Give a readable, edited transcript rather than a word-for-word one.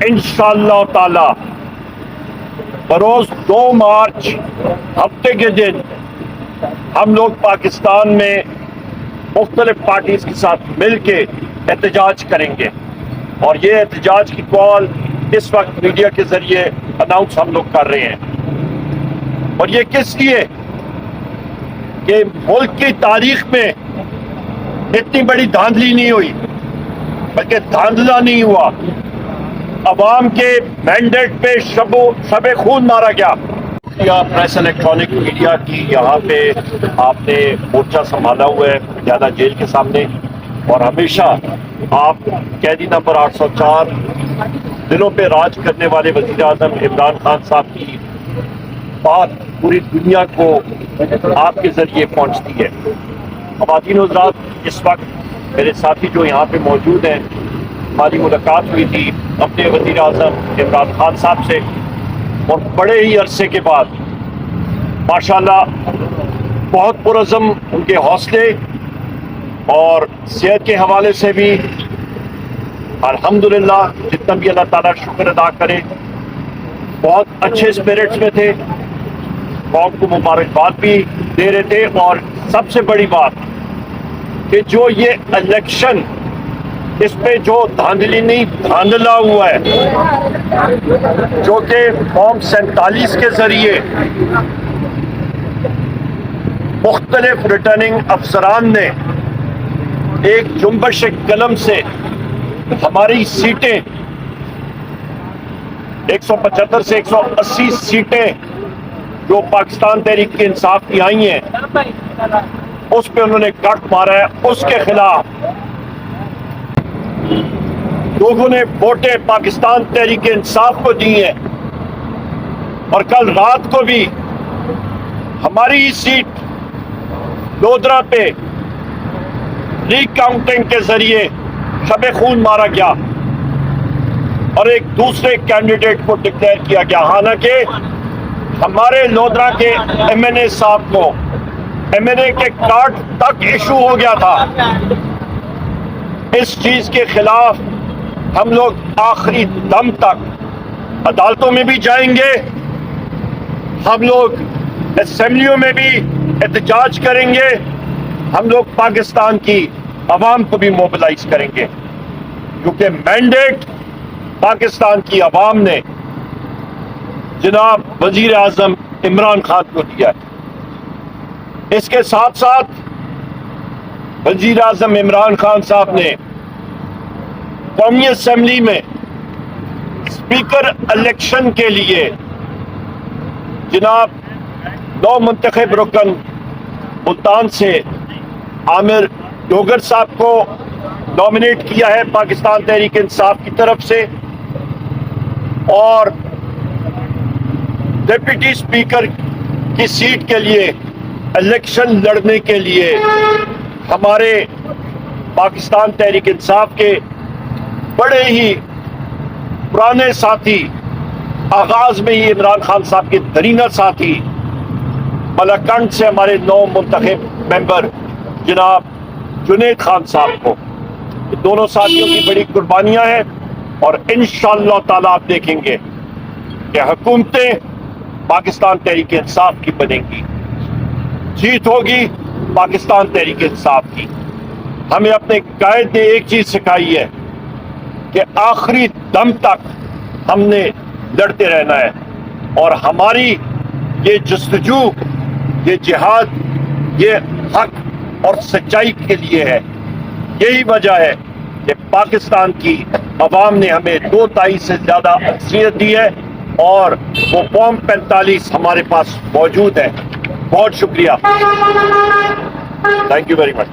इंशाअल्लाह ताला बरोज 2 मार्च हफ्ते के दिन हम लोग पाकिस्तान में मुख्तलिफ पार्टीज के साथ मिल के एहतजाज करेंगे और ये एहतजाज की कॉल इस वक्त मीडिया के जरिए अनाउंस हम लोग कर रहे हैं। और ये किस लिए कि मुल्क की तारीख में इतनी बड़ी धांधली नहीं हुई, बल्कि धांधला नहीं हुआ, अवाम के मैंडेट पे शब खून मारा गया। या प्रेस इलेक्ट्रॉनिक मीडिया की यहाँ पे आपने मोर्चा संभाला हुआ है पटियाला जेल के सामने और हमेशा आप कैदी नंबर 804 दिलों पे राज करने वाले वज़ीर आज़म इमरान खान साहब की बात पूरी दुनिया को आपके जरिए पहुँचती है। ख़वातीन हज़रात, इस वक्त मेरे साथी जो यहाँ पे मौजूद हैं, हमारी मुलाकात हुई थी अपने वज़ीर आज़म इमरान खान साहब से और बड़े ही अरसे के बाद माशाल्लाह बहुत पुरज़म उनके हौसले और सेहत के हवाले से भी अल्हम्दुलिल्लाह जितना भी अल्लाह ताला शुक्र अदा करे, बहुत अच्छे स्पिरिट्स में थे, कौम को मुबारकबाद भी दे रहे थे। और सबसे बड़ी बात कि जो ये इलेक्शन, इस पे जो धांधली नहीं धांधला हुआ है, जो कि फॉर्म 47 के जरिए मुख्तलिफ रिटर्निंग अफसरान ने एक जुम्बश कलम से हमारी सीटें 175 से 180 सीटें जो पाकिस्तान तहरीक इंसाफ की आई हैं उस पे उन्होंने कट मारा है। उसके खिलाफ लोगों ने वोटें पाकिस्तान तहरीक इंसाफ को दी हैं और कल रात को भी हमारी ही सीट लोधरा पे रीकाउंटिंग के जरिए शब खून मारा गया और एक दूसरे कैंडिडेट को डिक्लेयर किया गया। हालांकि हमारे लोधरा के एमएनए साहब को एमएनए के कार्ड तक इशू हो गया था। इस चीज के खिलाफ हम लोग आखिरी दम तक अदालतों में भी जाएंगे, हम लोग असेंबलियों में भी एहतजाज करेंगे, हम लोग पाकिस्तान की अवाम को भी मोबिलाइज करेंगे, क्योंकि मैंडेट पाकिस्तान की अवाम ने जनाब वजीर आजम इमरान खान को दिया है। इसके साथ साथ वजीर आजम इमरान खान साहब ने कौमी असेंबली में स्पीकर इलेक्शन के लिए जनाब नौ मुंतखब रुकन मुल्तान से आमिर डोगर साहब को नॉमिनेट किया है पाकिस्तान तहरीक इंसाफ की तरफ से और डिप्टी स्पीकर की सीट के लिए इलेक्शन लड़ने के लिए हमारे पाकिस्तान तहरीक इंसाफ के बड़े ही पुराने साथी, आगाज में ही इमरान खान साहब के दरीना साथी मलकंड से हमारे 9 मुंतखब मेंबर जनाब जुनेद खान साहब को, दोनों साथियों की बड़ी कुर्बानियां हैं और इंशाअल्लाह ताला आप देखेंगे कि हुकूमतें पाकिस्तान तहरीक इंसाफ की बनेंगी, जीत होगी पाकिस्तान तहरीक इंसाफ की। हमें अपने कायद ने एक चीज सिखाई है कि आखिरी दम तक हमने लड़ते रहना है और हमारी ये जस्तजू, ये जिहाद, ये हक और सच्चाई के लिए है। यही वजह है कि पाकिस्तान की अवाम ने हमें 2 तिहाई से ज्यादा अक्सरियत दी है और वो फॉर्म 45 हमारे पास मौजूद है। बहुत शुक्रिया, थैंक यू वेरी मच।